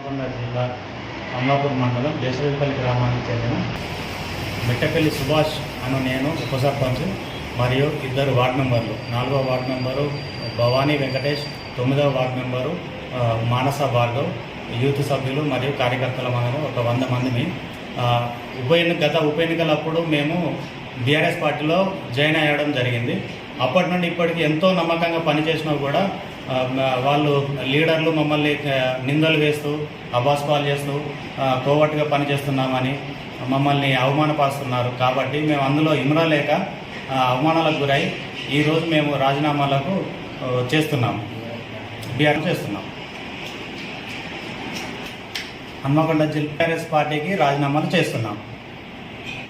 హన్మకొండ జిల్లా అమలాపూర్ మండలం దేశవేపల్లి గ్రామానికి చెందిన మిట్టపల్లి సుభాష్ అను నేను ఉప సర్పంచ్ మరియు ఇద్దరు వార్డు మెంబర్లు 4వ వార్డు మెంబరు భవానీ వెంకటేష్, 9వ ward member Manasa Bhargav, youth సభ్యులు మరియు కార్యకర్తల మనము ఒక 100 మందిని గత ఉప ఎన్నికలప్పుడు మేము బీఆర్ఎస్ పార్టీలో జాయిన్ అయ్యడం జరిగింది. అప్పటి నుండి ఇప్పటికి ఎంతో నమ్మకంగా పనిచేసినా కూడా వాళ్ళు లీడర్లు మమ్మల్ని నిందలు వేస్తూ అబాస్పాలు చేస్తూ కోవట్టుగా పనిచేస్తున్నామని మమ్మల్ని అవమానపరుస్తున్నారు. కాబట్టి మేము అందులో ఇమరలేక అవమానాలకు గురై ఈరోజు మేము రాజీనామాలకు చేస్తున్నాం. హన్మకొండ జిల్లా బీఆర్ఎస్ పార్టీకి రాజీనామాలు చేస్తున్నాం.